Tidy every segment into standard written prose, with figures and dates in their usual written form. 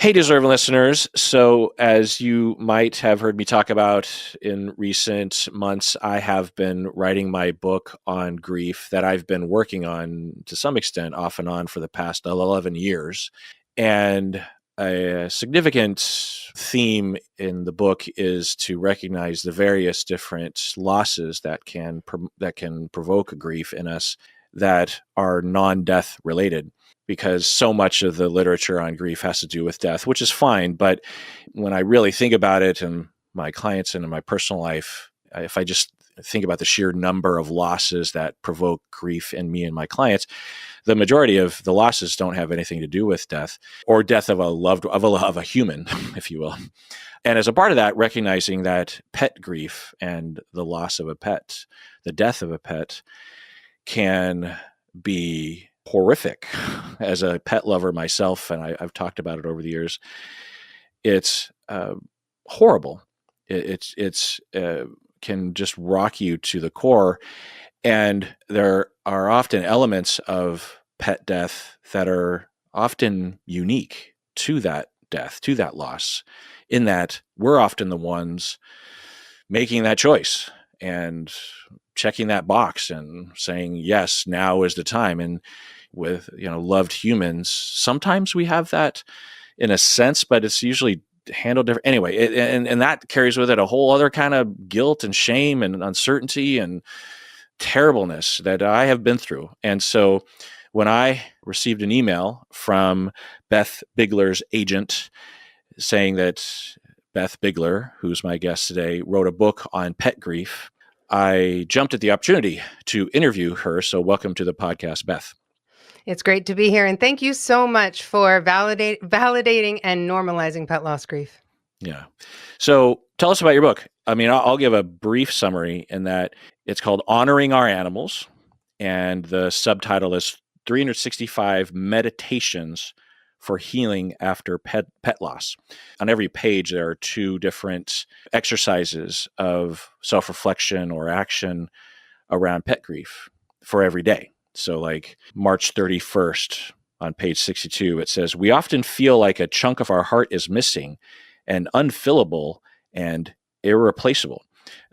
Hey, deserving listeners. So, as you might have heard me talk about in recent months, I have been writing my book on grief that I've been working on to some extent off and on for the past 11 years. And a significant theme in the book is to recognize the various different losses that can provoke grief in us that are non-death related, because so much of the literature on grief has to do with death, which is fine. But when I really think about it and my clients and in my personal life, if I just think about the sheer number of losses that provoke grief in me and my clients, the majority of the losses don't have anything to do with death or death of a human, if you will. And as a part of that, recognizing that pet grief and the loss of a pet, the death of a pet, can be horrific. As a pet lover myself, and I've talked about it over the years, it's horrible. It's can just rock you to the core. And there are often elements of pet death that are often unique to that death, to that loss, in that we're often the ones making that choice and checking that box and saying, yes, now is the time. And with, loved humans, sometimes we have that in a sense, but it's usually handled different. Anyway, and that carries with it a whole other kind of guilt and shame and uncertainty and terribleness that I have been through. And so when I received an email from Beth Bigler's agent saying that Beth Bigler, who's my guest today, wrote a book on pet grief, I jumped at the opportunity to interview her. So welcome to the podcast, Beth. It's great to be here. And thank you so much for validating and normalizing pet loss grief. Yeah. So tell us about your book. I mean, I'll give a brief summary in that it's called Honoring Our Animals, and the subtitle is 365 Meditations for Healing After Pet Loss. On every page, there are two different exercises of self-reflection or action around pet grief for every day. So like March 31st on page 62, it says, "We often feel like a chunk of our heart is missing and unfillable and irreplaceable."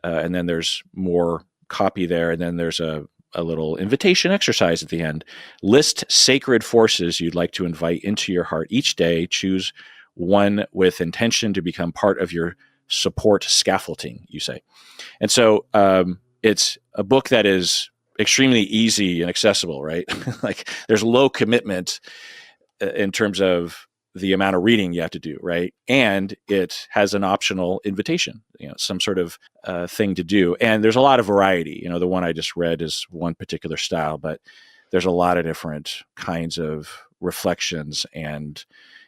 And then there's more copy there. And then there's a little invitation exercise at the end. List sacred forces you'd like to invite into your heart each day. Choose one with intention to become part of your support scaffolding, you say. And so it's a book that is extremely easy and accessible, right? Like there's low commitment in terms of the amount of reading you have to do, right? And it has an optional invitation, some sort of thing to do. And there's a lot of variety. The one I just read is one particular style, but there's a lot of different kinds of reflections. And,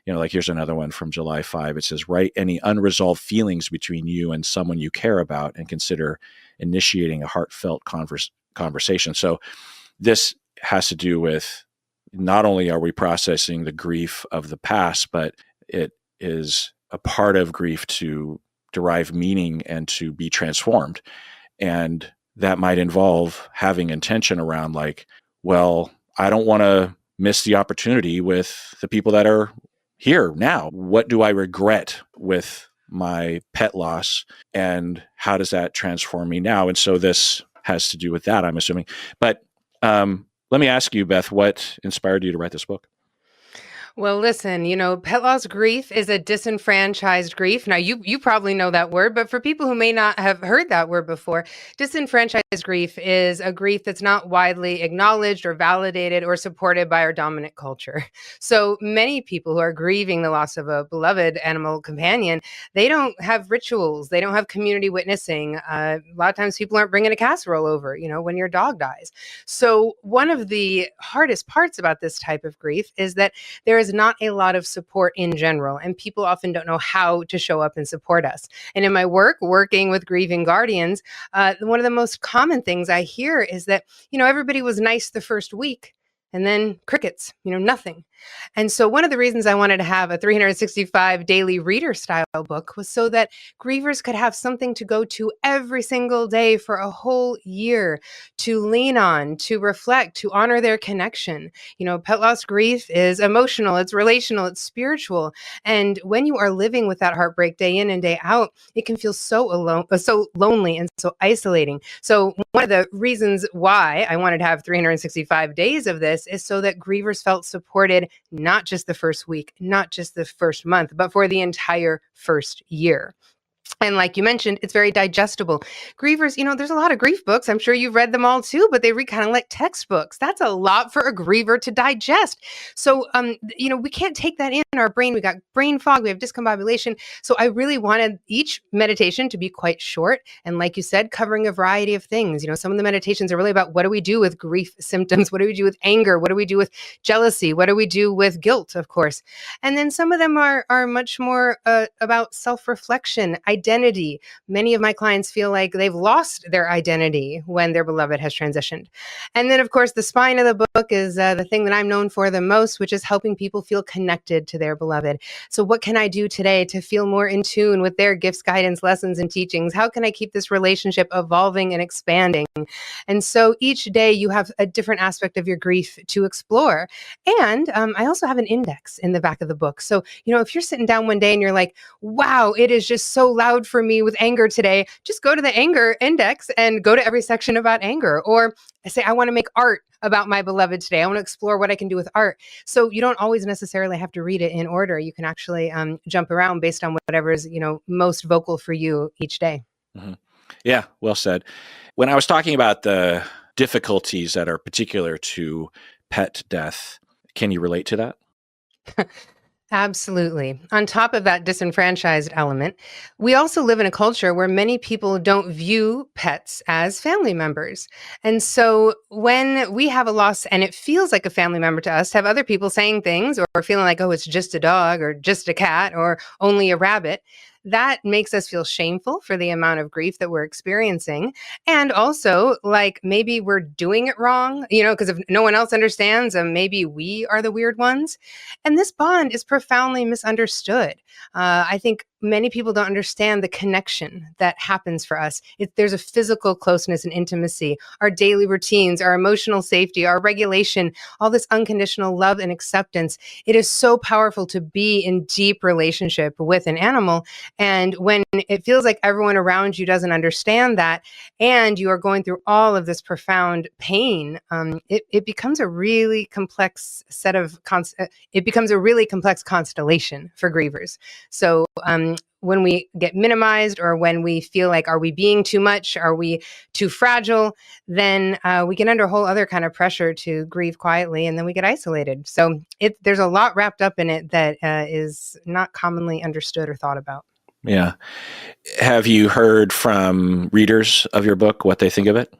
like here's another one from July 5. It says, "Write any unresolved feelings between you and someone you care about and consider initiating a heartfelt conversation." So this has to do with not only are we processing the grief of the past, but it is a part of grief to derive meaning and to be transformed. And that might involve having intention around like, well, I don't want to miss the opportunity with the people that are here now. What do I regret with my pet loss? And how does that transform me now? And so this has to do with that, I'm assuming. But let me ask you, Beth, what inspired you to write this book? Well, listen, pet loss grief is a disenfranchised grief. Now, you probably know that word, but for people who may not have heard that word before, disenfranchised grief is a grief that's not widely acknowledged or validated or supported by our dominant culture. So many people who are grieving the loss of a beloved animal companion, they don't have rituals. They don't have community witnessing. A lot of times people aren't bringing a casserole over, when your dog dies. So one of the hardest parts about this type of grief is that there is not a lot of support in general, and people often don't know how to show up and support us. And in my work, working with grieving guardians, one of the most common things I hear is that, everybody was nice the first week, and then crickets, nothing. And so one of the reasons I wanted to have a 365 daily reader style book was so that grievers could have something to go to every single day for a whole year, to lean on, to reflect, to honor their connection. Pet loss grief is emotional, it's relational, it's spiritual. And when you are living with that heartbreak day in and day out, it can feel so alone, so lonely and so isolating. So one of the reasons why I wanted to have 365 days of this is so that grievers felt supported, not just the first week, not just the first month, but for the entire first year. And like you mentioned, it's very digestible. Grievers, there's a lot of grief books. I'm sure you've read them all too, but they read kind of like textbooks. That's a lot for a griever to digest. So, we can't take that in our brain. We got brain fog, we have discombobulation. So I really wanted each meditation to be quite short. And like you said, covering a variety of things. Some of the meditations are really about what do we do with grief symptoms? What do we do with anger? What do we do with jealousy? What do we do with guilt, of course? And then some of them are much more about self-reflection, identity. Many of my clients feel like they've lost their identity when their beloved has transitioned. And then, of course, the spine of the book is the thing that I'm known for the most, which is helping people feel connected to their beloved. So what can I do today to feel more in tune with their gifts, guidance, lessons, and teachings? How can I keep this relationship evolving and expanding? And so each day you have a different aspect of your grief to explore. And I also have an index in the back of the book. So, if you're sitting down one day and you're like, wow, it is just so loud for me with anger today, just go to the anger index and go to every section about anger. Or say, I want to make art about my beloved today. I want to explore what I can do with art. So you don't always necessarily have to read it in order. You can actually jump around based on whatever is, most vocal for you each day. Mm-hmm. Yeah, well said. When I was talking about the difficulties that are particular to pet death, can you relate to that? Absolutely. On top of that disenfranchised element, we also live in a culture where many people don't view pets as family members. And so when we have a loss and it feels like a family member to us, to have other people saying things or feeling like, oh, it's just a dog or just a cat or only a rabbit, that makes us feel shameful for the amount of grief that we're experiencing. And also, like, maybe we're doing it wrong, because if no one else understands, maybe we are the weird ones. And this bond is profoundly misunderstood. I think many people don't understand the connection that happens for us. There's a physical closeness and intimacy, our daily routines, our emotional safety, our regulation, all this unconditional love and acceptance. It is so powerful to be in deep relationship with an animal. And when it feels like everyone around you doesn't understand that, and you are going through all of this profound pain, it becomes a really complex it becomes a really complex constellation for grievers. So when we get minimized or when we feel like, are we being too much? Are we too fragile? Then we get under a whole other kind of pressure to grieve quietly, and then we get isolated. So there's a lot wrapped up in it that is not commonly understood or thought about. Yeah. Have you heard from readers of your book what they think of it?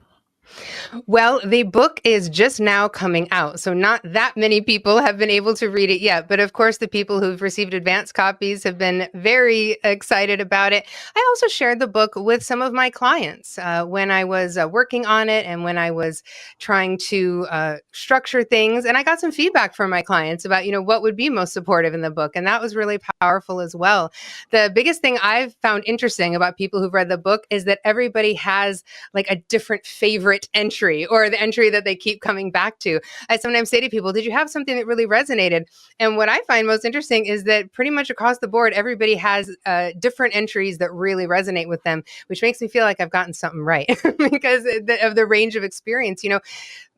Well, the book is just now coming out, so not that many people have been able to read it yet. But of course, the people who've received advance copies have been very excited about it. I also shared the book with some of my clients when I was working on it and when I was trying to structure things. And I got some feedback from my clients about, what would be most supportive in the book. And that was really powerful as well. The biggest thing I've found interesting about people who've read the book is that everybody has like a different favorite entry or the entry that they keep coming back to. I sometimes say to people, did you have something that really resonated? And what I find most interesting is that pretty much across the board, everybody has different entries that really resonate with them, which makes me feel like I've gotten something right because of the range of experience.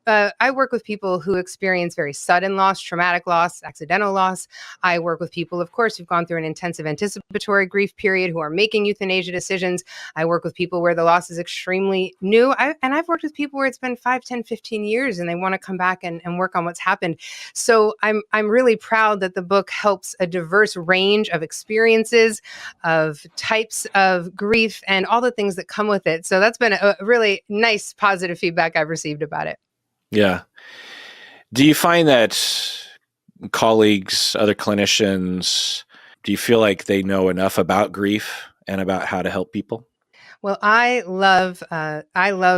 I work with people who experience very sudden loss, traumatic loss, accidental loss. I work with people, of course, who've gone through an intensive anticipatory grief period, who are making euthanasia decisions. I work with people where the loss is extremely new. And I've worked with people where it's been 5, 10, 15 years and they want to come back and work on what's happened. So I'm really proud that the book helps a diverse range of experiences, of types of grief, and all the things that come with it. So that's been a really nice, positive feedback I've received about it. Yeah. Do you find that colleagues, other clinicians, do you feel like they know enough about grief and about how to help people? Well, I love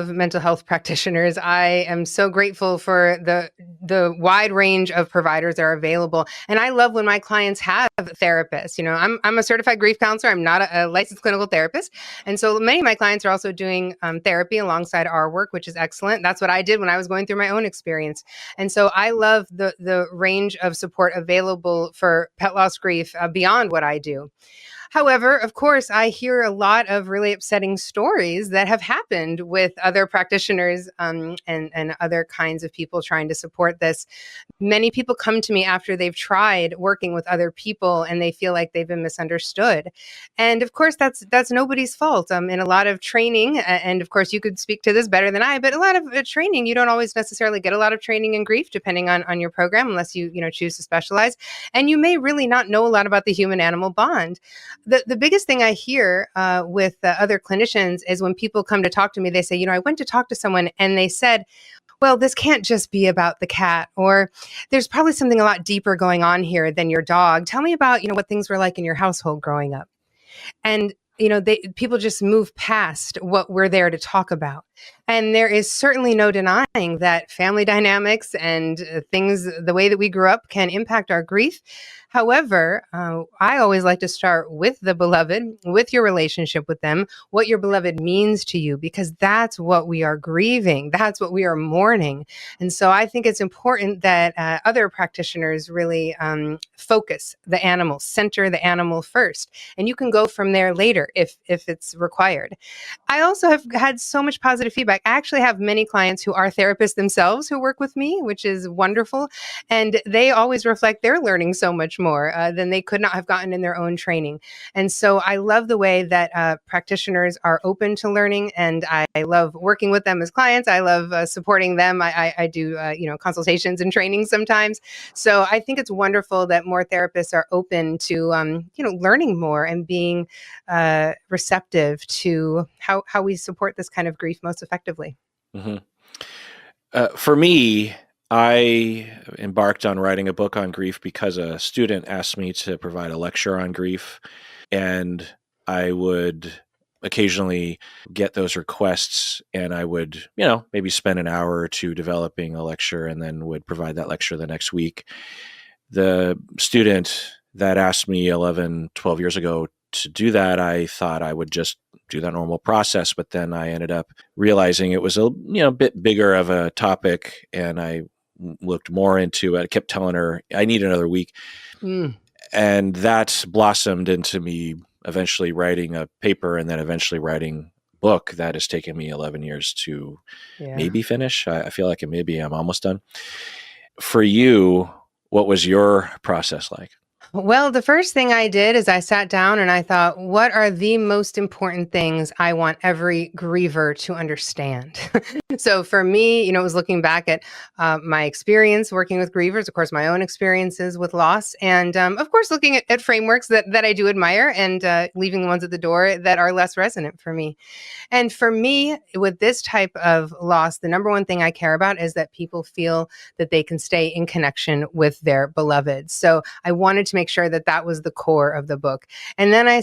mental health practitioners. I am so grateful for the wide range of providers that are available, and I love when my clients have therapists. You know, I'm a certified grief counselor. I'm not a licensed clinical therapist, and so many of my clients are also doing therapy alongside our work, which is excellent. That's what I did when I was going through my own experience, and so I love the range of support available for pet loss grief beyond what I do. However, of course, I hear a lot of really upsetting stories that have happened with other practitioners and other kinds of people trying to support this. Many people come to me after they've tried working with other people and they feel like they've been misunderstood. And of course, that's nobody's fault. In a lot of training, and of course, you could speak to this better than I, but a lot of training, you don't always necessarily get a lot of training in grief, depending on your program, unless you choose to specialize. And you may really not know a lot about the human animal bond. The biggest thing I hear with other clinicians is when people come to talk to me, they say, I went to talk to someone and they said, well, this can't just be about the cat, or there's probably something a lot deeper going on here than your dog. Tell me about, what things were like in your household growing up. And people just move past what we're there to talk about. And there is certainly no denying that family dynamics and things, the way that we grew up, can impact our grief. However, I always like to start with the beloved, with your relationship with them, what your beloved means to you, because that's what we are grieving. That's what we are mourning. And so I think it's important that other practitioners really focus the animal, center the animal first. And you can go from there later if it's required. I also have had so much positive feedback. I actually have many clients who are therapists themselves who work with me, which is wonderful. And they always reflect they're learning so much more than they could not have gotten in their own training. And so I love the way that practitioners are open to learning, and I love working with them as clients. I love supporting them. I do consultations and trainings sometimes. So I think it's wonderful that more therapists are open to learning more and being receptive to how we support this kind of grief most effectively. Mm-hmm. For me, I embarked on writing a book on grief because a student asked me to provide a lecture on grief, and I would occasionally get those requests, and I would, maybe spend an hour or two developing a lecture and then would provide that lecture the next week. The student that asked me 11, 12 years ago to do that, I thought I would just do that normal process, but then I ended up realizing it was a bit bigger of a topic, and I looked more into it. I kept telling her I need another week. And that blossomed into me eventually writing a paper and then eventually writing a book that has taken me 11 years to maybe finish. I feel like maybe I'm almost done. For you, what was your process like? Well, the first thing I did is I sat down and I thought, what are the most important things I want every griever to understand? So for me, it was looking back at my experience working with grievers, of course, my own experiences with loss, and of course, looking at frameworks that I do admire and leaving the ones at the door that are less resonant for me. And for me, with this type of loss, the number one thing I care about is that people feel that they can stay in connection with their beloved. So I wanted to make sure that that was the core of the book. And then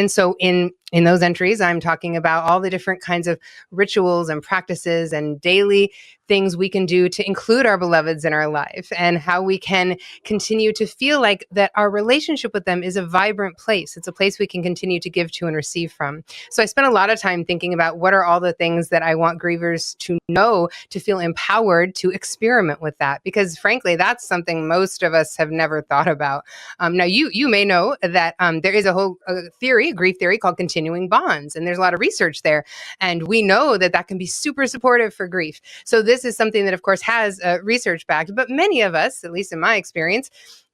so in those entries, I'm talking about all the different kinds of rituals and practices and daily things we can do to include our beloveds in our life, and how we can continue to feel like that our relationship with them is a vibrant place. It's a place we can continue to give to and receive from. So I spent a lot of time thinking about what are all the things that I want grievers to know, to feel empowered to experiment with that, because frankly, that's something most of us have never thought about. Now, you may know that there is a whole theory, a grief theory called continuing bonds, and there's a lot of research there, and we know that that can be super supportive for grief. So this is something that, of course, has research backed, but many of us, at least in my experience,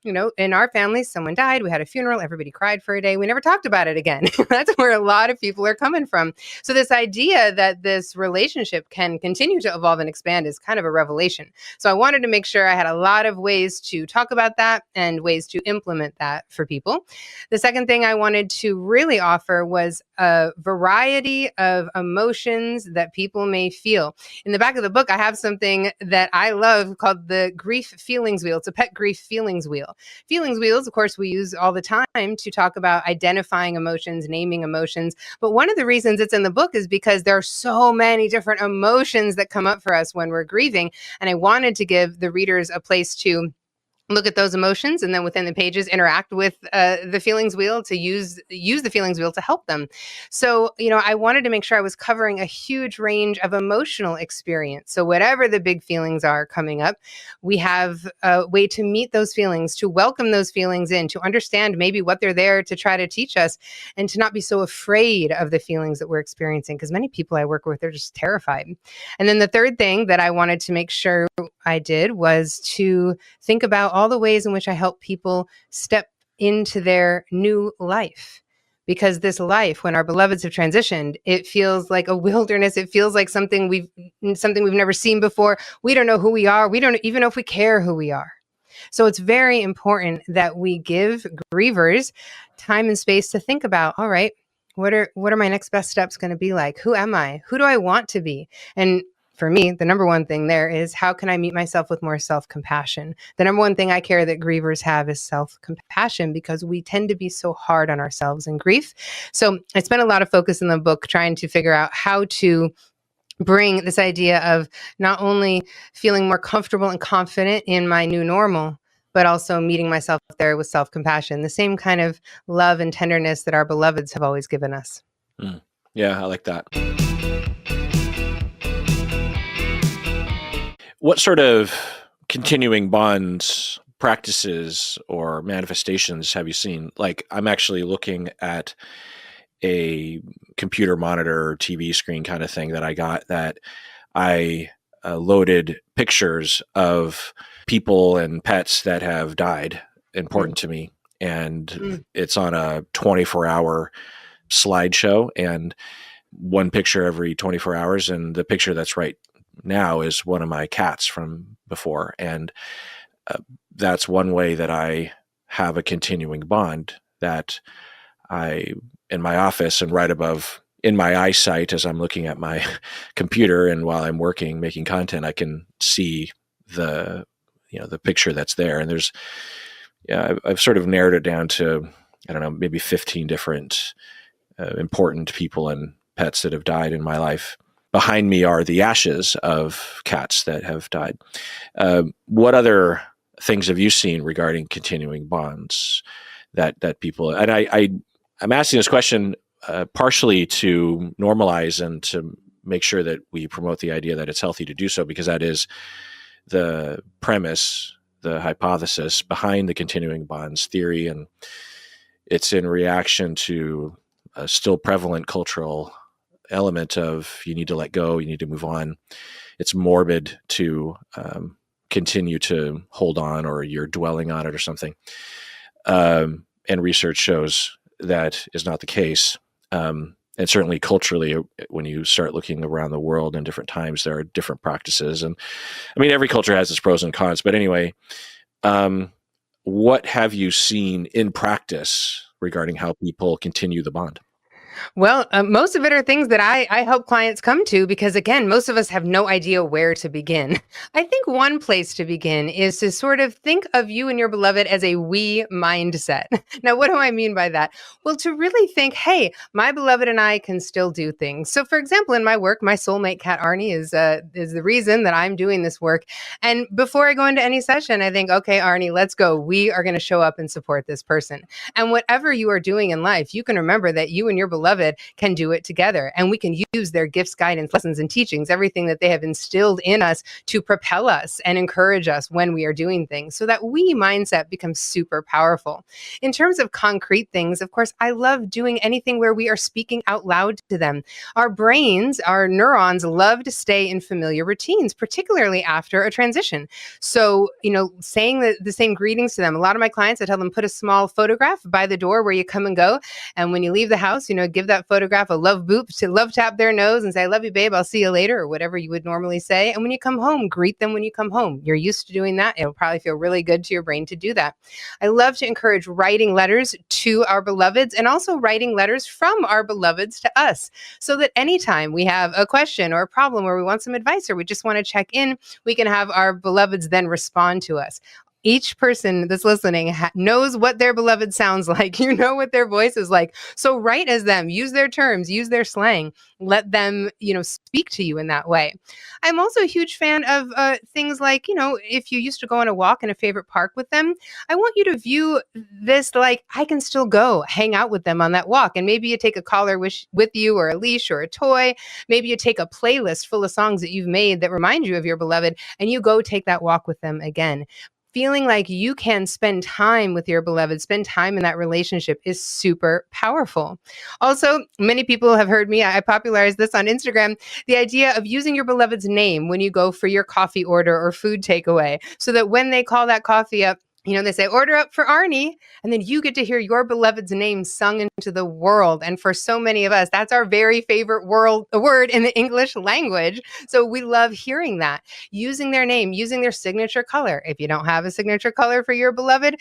in our family, someone died, we had a funeral, everybody cried for a day, we never talked about it again. That's where a lot of people are coming from. So this idea that this relationship can continue to evolve and expand is kind of a revelation. So I wanted to make sure I had a lot of ways to talk about that and ways to implement that for people. The second thing I wanted to really offer was a variety of emotions that people may feel. In the back of the book, I have something that I love called the grief feelings wheel. It's a pet grief feelings wheel. wheel. Feelings wheels, of course, we use all the time to talk about identifying emotions, naming emotions. But one of the reasons it's in the book is because there are so many different emotions that come up for us when we're grieving. And I wanted to give the readers a place to look at those emotions, and then within the pages interact with the feelings wheel to use the feelings wheel to help them. So, I wanted to make sure I was covering a huge range of emotional experience. So whatever the big feelings are coming up, we have a way to meet those feelings, to welcome those feelings in, to understand maybe what they're there to try to teach us, and to not be so afraid of the feelings that we're experiencing, because many people I work with, they're just terrified. And then the third thing that I wanted to make sure I did was to think about all the ways in which I help people step into their new life. Because this life, when our beloveds have transitioned, it feels like a wilderness. It feels like something we've never seen before. We don't know who we are. We don't even know if we care who we are. So it's very important that we give grievers time and space to think about, all right, what are my next best steps going to be like? Who am I? Who do I want to be? And for me, the number one thing there is, how can I meet myself with more self-compassion? The number one thing I care that grievers have is self-compassion, because we tend to be so hard on ourselves in grief. So I spent a lot of focus in the book trying to figure out how to bring this idea of not only feeling more comfortable and confident in my new normal, but also meeting myself there with self-compassion, the same kind of love and tenderness that our beloveds have always given us. Yeah, I like that. What sort of continuing bonds, practices, or manifestations have you seen? Like, I'm actually looking at a computer monitor, TV screen kind of thing that I got, that I loaded pictures of people and pets that have died, important to me. And it's on a 24-hour slideshow, and one picture every 24 hours. And the picture that's right now is one of my cats from before. And that's one way that I have a continuing bond, that I, in my office and right above in my eyesight as I'm looking at my computer, and while I'm working, making content, I can see the picture that's there. And there's, I've sort of narrowed it down to, I don't know, maybe 15 different important people and pets that have died in my life. Behind me are the ashes of cats that have died. What other things have you seen regarding continuing bonds that people? And I'm asking this question partially to normalize and to make sure that we promote the idea that it's healthy to do so, because that is the premise, the hypothesis behind the continuing bonds theory, and it's in reaction to a still prevalent cultural element of, you need to let go, you need to move on. It's morbid to continue to hold on, or you're dwelling on it or something. And research shows that is not the case. And certainly culturally, when you start looking around the world in different times, there are different practices. And I mean, every culture has its pros and cons. But anyway, what have you seen in practice regarding how people continue the bond? Well, most of it are things that I help clients come to, because, again, most of us have no idea where to begin. I think one place to begin is to sort of think of you and your beloved as a we mindset. Now, what do I mean by that? Well, to really think, hey, my beloved and I can still do things. So, for example, in my work, my soulmate cat Arnie is the reason that I'm doing this work. And before I go into any session, I think, okay, Arnie, let's go. We are going to show up and support this person. And whatever you are doing in life, you can remember that you and your beloved can do it together, and we can use their gifts, guidance, lessons, and teachings, everything that they have instilled in us, to propel us and encourage us when we are doing things. So that we mindset becomes super powerful. In terms of concrete things, of course, I love doing anything where we are speaking out loud to them. Our brains, our neurons, love to stay in familiar routines, particularly after a transition. So, saying the same greetings to them. A lot of my clients, I tell them, put a small photograph by the door where you come and go. And when you leave the house, give that photograph a love boop, to love tap their nose and say, I love you, babe, I'll see you later, or whatever you would normally say. And when you come home, greet them when you come home. You're used to doing that. It'll probably feel really good to your brain to do that. I love to encourage writing letters to our beloveds, and also writing letters from our beloveds to us, so that anytime we have a question or a problem, or we want some advice, or we just want to check in, we can have our beloveds then respond to us. Each person that's listening knows what their beloved sounds like. You know what their voice is like. So write as them, use their terms, use their slang. Let them, speak to you in that way. I'm also a huge fan of things like, if you used to go on a walk in a favorite park with them, I want you to view this like I can still go hang out with them on that walk. And maybe you take a collar with you, or a leash, or a toy. Maybe you take a playlist full of songs that you've made that remind you of your beloved, and you go take that walk with them again. Feeling like you can spend time with your beloved, spend time in that relationship is super powerful. Also, many people have heard me, I popularized this on Instagram, the idea of using your beloved's name when you go for your coffee order or food takeaway, so that when they call that coffee up, they say, order up for Arnie, and then you get to hear your beloved's name sung into the world. And for so many of us, that's our very favorite word in the English language. So we love hearing that. Using their name, using their signature color. If you don't have a signature color for your beloved,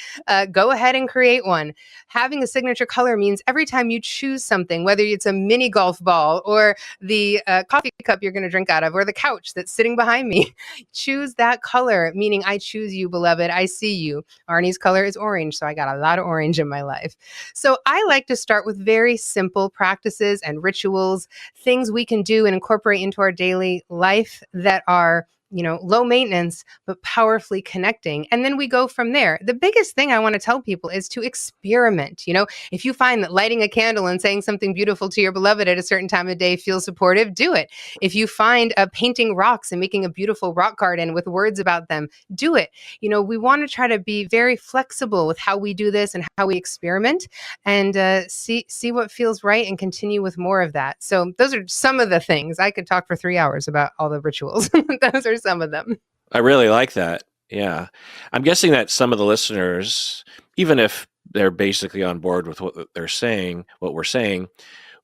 go ahead and create one. Having a signature color means every time you choose something, whether it's a mini golf ball or the coffee cup you're going to drink out of, or the couch that's sitting behind me, choose that color, meaning I choose you, beloved. I see you. Arnie's color is orange, so I got a lot of orange in my life. So I like to start with very simple practices and rituals, things we can do and incorporate into our daily life that are low maintenance, but powerfully connecting. And then we go from there. The biggest thing I want to tell people is to experiment. If you find that lighting a candle and saying something beautiful to your beloved at a certain time of day feels supportive, do it. If you find painting rocks and making a beautiful rock garden with words about them, do it. We want to try to be very flexible with how we do this and how we experiment, and see what feels right, and continue with more of that. So those are some of the things. I could talk for 3 hours about all the rituals. Those are some of them. I really like that. Yeah. I'm guessing that some of the listeners, even if they're basically on board with what we're saying,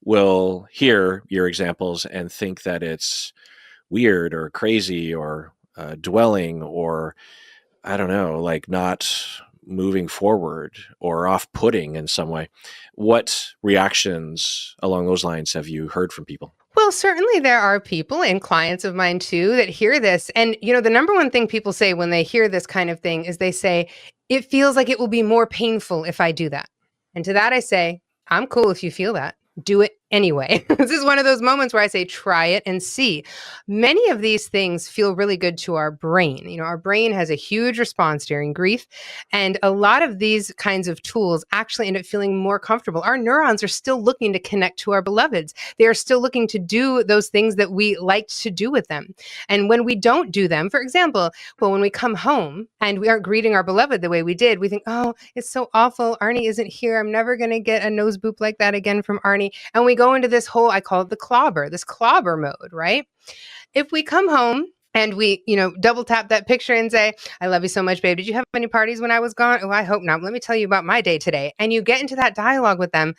will hear your examples and think that it's weird or crazy or dwelling, or I don't know, like not moving forward or off-putting in some way. What reactions along those lines have you heard from people? Well, certainly there are people and clients of mine too that hear this. And, the number one thing people say when they hear this kind of thing is they say, it feels like it will be more painful if I do that. And to that I say, I'm cool if you feel that. Do it anyway. This is one of those moments where I say, try it and see. Many of these things feel really good to our brain. Our brain has a huge response during grief. And a lot of these kinds of tools actually end up feeling more comfortable. Our neurons are still looking to connect to our beloveds. They are still looking to do those things that we liked to do with them. And when we don't do them, for example, when we come home and we aren't greeting our beloved the way we did, we think, oh, it's so awful. Arnie isn't here. I'm never going to get a nose boop like that again from Arnie. And we go into this whole, I call it this clobber mode, right? If we come home and we, double tap that picture and say, I love you so much, babe. Did you have any parties when I was gone? Oh, I hope not. Let me tell you about my day today. And you get into that dialogue with them.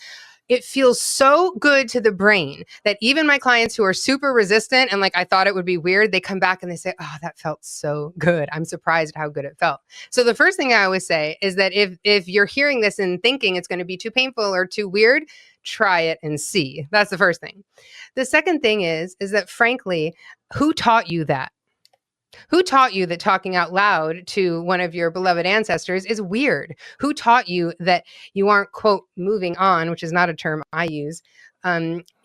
It feels so good to the brain that even my clients who are super resistant and like, I thought it would be weird, they come back and they say, oh, that felt so good. I'm surprised at how good it felt. So the first thing I always say is that if you're hearing this and thinking it's going to be too painful or too weird, try it and see. That's the first thing. The second thing is that frankly, who taught you that? Who taught you that talking out loud to one of your beloved ancestors is weird? Who taught you that you aren't, quote, moving on, which is not a term I use,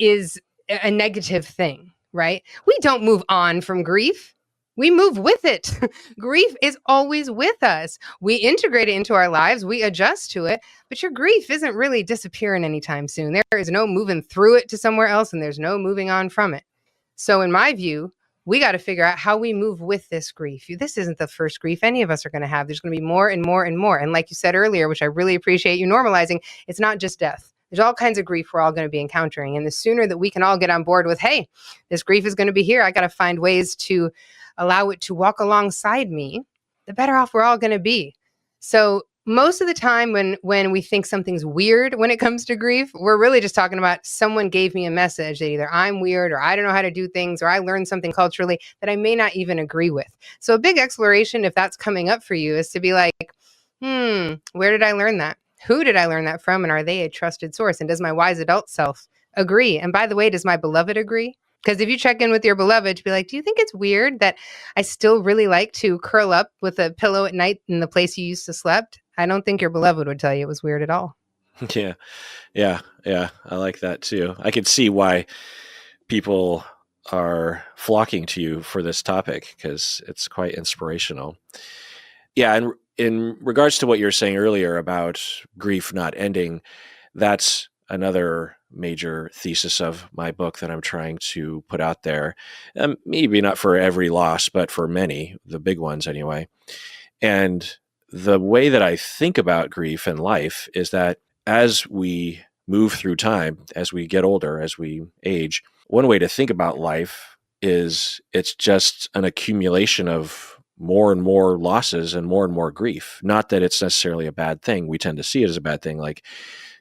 is a negative thing, right? We don't move on from grief. We move with it. Grief is always with us. We integrate it into our lives. We adjust to it. But your grief isn't really disappearing anytime soon. There is no moving through it to somewhere else, and there's no moving on from it. So in my view, we got to figure out how we move with this grief. This isn't the first grief any of us are going to have. There's going to be more and more and more. And like you said earlier, which I really appreciate you normalizing, it's not just death. There's all kinds of grief we're all going to be encountering. And the sooner that we can all get on board with, hey, this grief is going to be here, I got to find ways to allow it to walk alongside me, the better off we're all going to be. So most of the time when we think something's weird when it comes to grief, we're really just talking about someone gave me a message that either I'm weird or I don't know how to do things or I learned something culturally that I may not even agree with. So a big exploration, if that's coming up for you, is to be like, where did I learn that? Who did I learn that from? And are they a trusted source? And does my wise adult self agree? And by the way, does my beloved agree? Because if you check in with your beloved to be like, do you think it's weird that I still really like to curl up with a pillow at night in the place you used to slept? I don't think your beloved would tell you it was weird at all. Yeah. Yeah. Yeah. I like that too. I can see why people are flocking to you for this topic because it's quite inspirational. Yeah. And in regards to what you were saying earlier about grief not ending, that's another major thesis of my book that I'm trying to put out there. Maybe not for every loss, but for many, the big ones anyway. And the way that I think about grief in life is that as we move through time, as we get older, as we age, one way to think about life is it's just an accumulation of more and more losses and more grief. Not that it's necessarily a bad thing. We tend to see it as a bad thing, like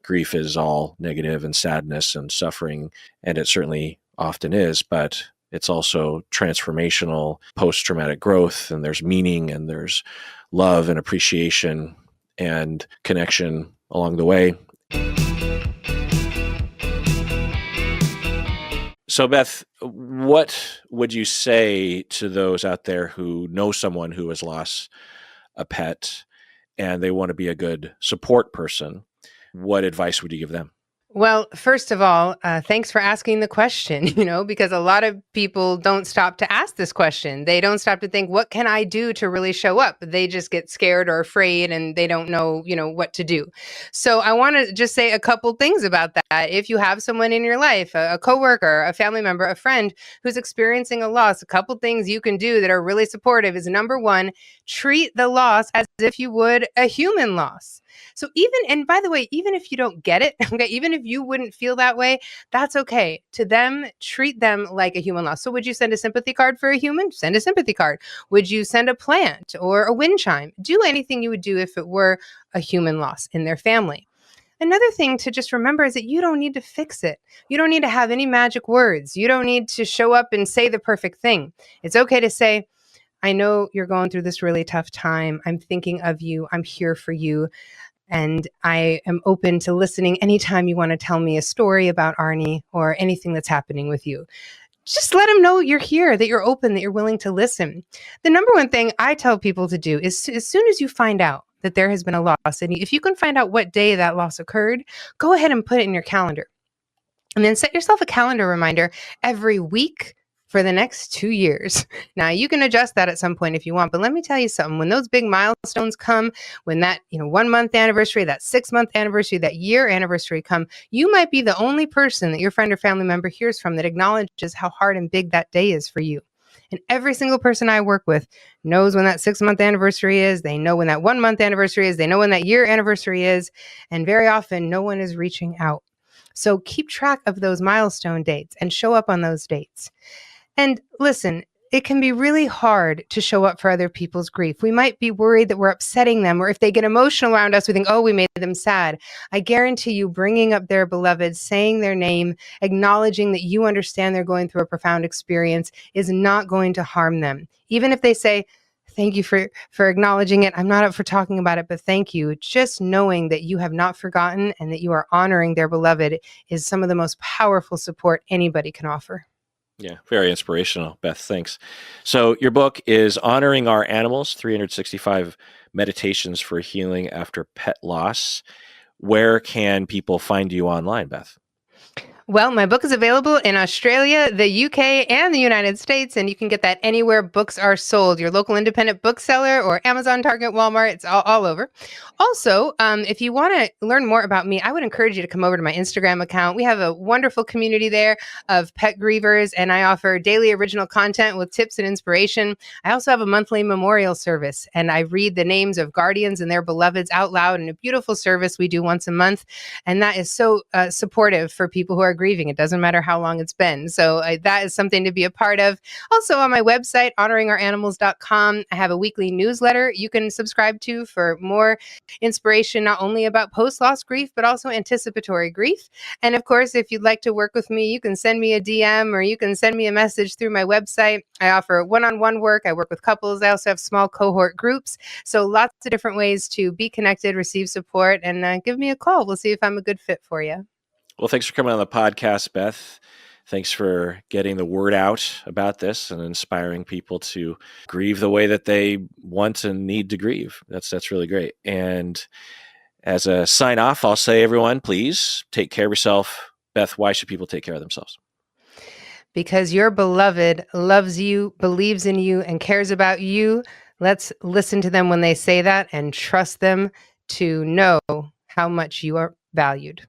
grief is all negative and sadness and suffering, and it certainly often is, but it's also transformational, post-traumatic growth, and there's meaning and there's love and appreciation and connection along the way. So, Beth, what would you say to those out there who know someone who has lost a pet and they want to be a good support person? What advice would you give them? Well, first of all, thanks for asking the question, because a lot of people don't stop to ask this question. They don't stop to think, what can I do to really show up? They just get scared or afraid and they don't know, what to do. So I want to just say a couple things about that. If you have someone in your life, a coworker, a family member, a friend who's experiencing a loss, a couple things you can do that are really supportive is number one, treat the loss as if you would a human loss. So and by the way, even if you don't get it, okay, even if you wouldn't feel that way, that's okay. To them, treat them like a human loss. So would you send a sympathy card for a human? Send a sympathy card. Would you send a plant or a wind chime? Do anything you would do if it were a human loss in their family. Another thing to just remember is that you don't need to fix it. You don't need to have any magic words. You don't need to show up and say the perfect thing. It's okay to say, I know you're going through this really tough time. I'm thinking of you. I'm here for you. And I am open to listening anytime you want to tell me a story about Arnie or anything that's happening with you. Just let them know you're here, that you're open, that you're willing to listen. The number one thing I tell people to do is as soon as you find out that there has been a loss, and if you can find out what day that loss occurred, go ahead and put it in your calendar. And then set yourself a calendar reminder every week for the next 2 years. Now, you can adjust that at some point if you want, but let me tell you something. When those big milestones come, when that 1 month anniversary, that 6 month anniversary, that year anniversary come, you might be the only person that your friend or family member hears from that acknowledges how hard and big that day is for you. And every single person I work with knows when that 6 month anniversary is. They know when that 1 month anniversary is. They know when that year anniversary is. And very often, no one is reaching out. So keep track of those milestone dates and show up on those dates. And listen, it can be really hard to show up for other people's grief. We might be worried that we're upsetting them, or if they get emotional around us, we think, oh, we made them sad. I guarantee you, bringing up their beloved, saying their name, acknowledging that you understand they're going through a profound experience is not going to harm them. Even if they say, thank you for acknowledging it. I'm not up for talking about it, but thank you. Just knowing that you have not forgotten and that you are honoring their beloved is some of the most powerful support anybody can offer. Yeah, very inspirational, Beth. Thanks. So your book is Honoring Our Animals, 365 Meditations for Healing After Pet Loss. Where can people find you online, Beth? Well, my book is available in Australia, the UK, and the United States, and you can get that anywhere books are sold. Your local independent bookseller or Amazon, Target, Walmart, it's all over. Also, if you want to learn more about me, I would encourage you to come over to my Instagram account. We have a wonderful community there of pet grievers, and I offer daily original content with tips and inspiration. I also have a monthly memorial service, and I read the names of guardians and their beloveds out loud in a beautiful service we do once a month, and that is so supportive for people who are grieving. It doesn't matter how long it's been. So that is something to be a part of. Also on my website, honoringouranimals.com, I have a weekly newsletter you can subscribe to for more inspiration, not only about post-loss grief, but also anticipatory grief. And of course, if you'd like to work with me, you can send me a DM or you can send me a message through my website. I offer one-on-one work. I work with couples. I also have small cohort groups. So lots of different ways to be connected, receive support, and give me a call. We'll see if I'm a good fit for you. Well, thanks for coming on the podcast, Beth. Thanks for getting the word out about this and inspiring people to grieve the way that they want and need to grieve. That's really great. And as a sign off, I'll say, everyone, please take care of yourself. Beth, why should people take care of themselves? Because your beloved loves you, believes in you, and cares about you. Let's listen to them when they say that and trust them to know how much you are valued.